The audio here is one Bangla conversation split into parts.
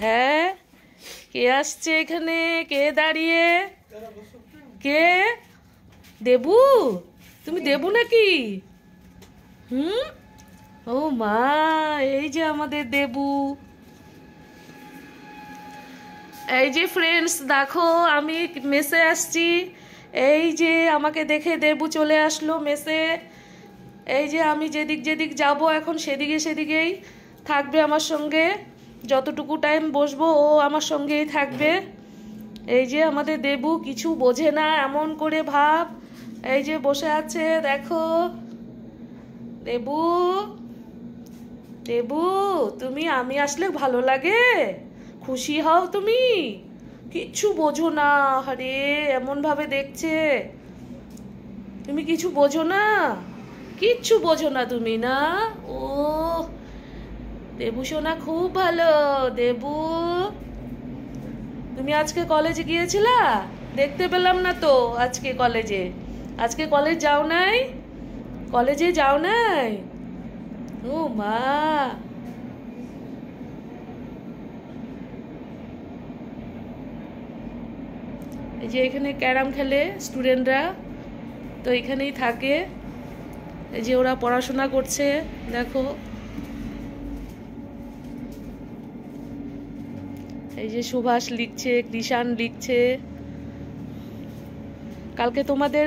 হ্যাঁ, কে আসছে এখানে? কে দাঁড়িয়ে? কে? দেবু? তুমি দেবু নাকি? হুম। ও মা, এই যে আমাদের দেবু। এই যে ফ্রেন্ডস, দেখো আমি মেসে আসছি। এই যে আমাকে দেখে দেবু চলে আসলো মেসে। এই যে আমি যেদিক যেদিক যাব এখন সেদিকে সেদিকেই থাকবে আমার সঙ্গে। যতটুকু টাইম বসবো ও আমার সঙ্গেই থাকবে। এই যে আমাদের দেবু কিছু বোঝে না এমন করে ভাব। এই যে বসে আছে দেখো। দেবু, দেবু, তুমি আমি আসলে ভালো লাগে? খুশি হও তুমি? কিচ্ছু বোঝো না। আরে এমন ভাবে দেখছে। তুমি কিছু বোঝো না? কিচ্ছু বোঝো না তুমি, না? ও, দেবু সোনা খুব ভালো। দেবু, তুমি আজকে কলেজে গিয়েছিলা? দেখতে পেলাম না তো আজকে কলেজে। আজকে কলেজ যাও নাই? কলেজে যাও নাই? ও মা। এই যে এখানে ক্যারাম খেলে স্টুডেন্টরা, তো এখানেই থাকে। এই যে ওরা পড়াশোনা করছে দেখো। এই যে সুভাষ লিখছে, কৃষাণ লিখছে। কালকে তোমাদের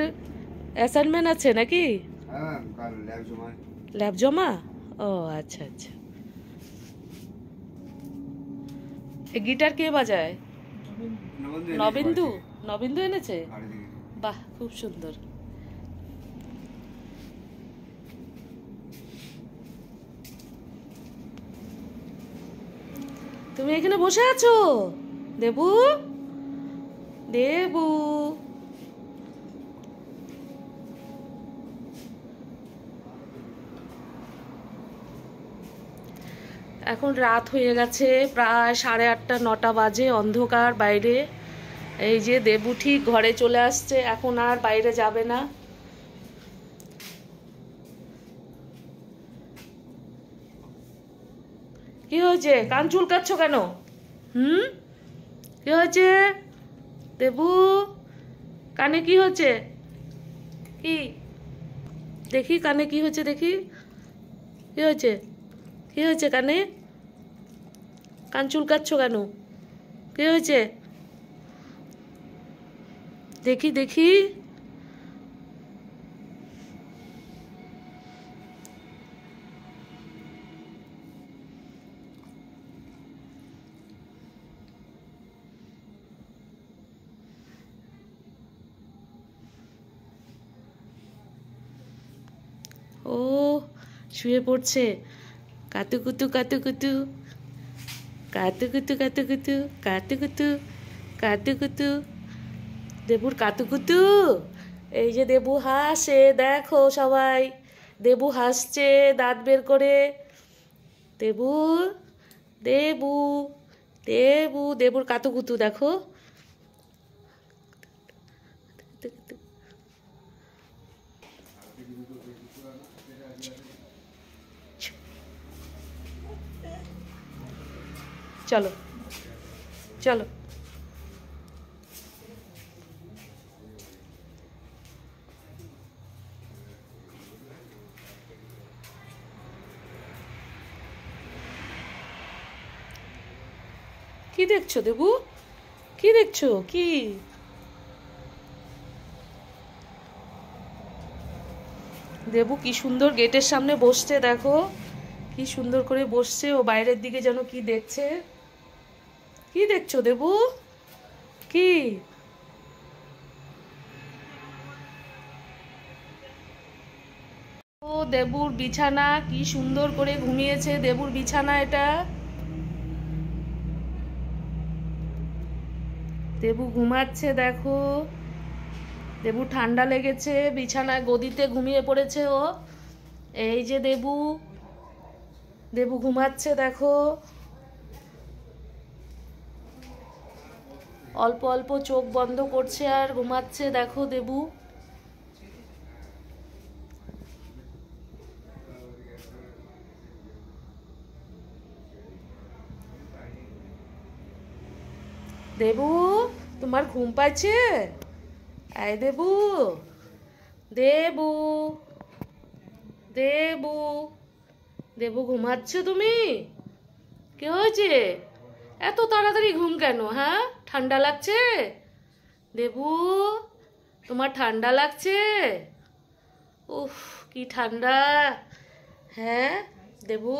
অ্যাসাইনমেন্ট আছে নাকি? হ্যাঁ, কাল ল্যাব জমা। ল্যাব জমা? ও আচ্ছা আচ্ছা। এই গিটার কে বাজায়? নবেন্দু? নবেন্দু এনেছে? বাহ, খুব সুন্দর। তুমি এখানে বসে আছো? দেবু, দেবু, এখন রাত হয়ে গেছে, প্রায় 8:30-9টা বাজে, অন্ধকার বাইরে। এই যে দেবু ঠিক ঘরে চলে আসছে, এখন আর বাইরে যাবে না। কি হয়েছে? কান চুলকাচ্ছ কেন? হুম, কি হয়েছে দেবু? কানে কি হয়েছে? কি দেখি, কানে কি হয়েছে দেখি। কি হয়েছে? কি হয়েছে কানে? কান চুলকাচ্ছ কেন? কি হয়েছে দেখি দেখি। ও, শুয়ে পড়ছে। কাতুকুতু কাতুকুতু, কাতুকুতু কাতুকুতু, কাতুকুতু কাতুকুতু। দেবুর কাতুকুতু। এই যে দেবু হাসে দেখো সবাই। দেবু হাসছে দাঁত বের করে। দেবু, দেবু, দেবু, দেবুর কাতুকুতু দেখো। চলো, চলো। কি দেখছো দেবু? কি দেখছো? কি? দেবু কি সুন্দর গেটের সামনে বসছে দেখো। কি সুন্দর করে বসছে, ও বাইরের দিকে যেন কি দেখছে। কি দেখছো দেবু? কি? ও, দেবুর বিছানা কি সুন্দর করে ঘুমিয়েছে। দেবুর বিছানা এটা। দেবু ঘুমাচ্ছে দেখো। দেবু ঠান্ডা লেগেছে, বিছানায় গদিতে ঘুমিয়ে পড়েছে ও। এই যে দেবু, দেবু ঘুমাচ্ছে দেখো। অল্প অল্প চোখ বন্ধ করছে আর ঘুমাচ্ছে দেখো দেবু। দেবু, তোমার ঘুম পাচ্ছে? এই দেবু, দেবু, দেবু, দেবু ঘুমাচ্ছ তুমি? কি হয়েছে? এত তাড়াতাড়ি ঘুম কেন? হ্যাঁ, ঠান্ডা লাগছে? দেবু, তোমার ঠান্ডা লাগছে? উফ, কি ঠান্ডা। হ্যাঁ দেবু,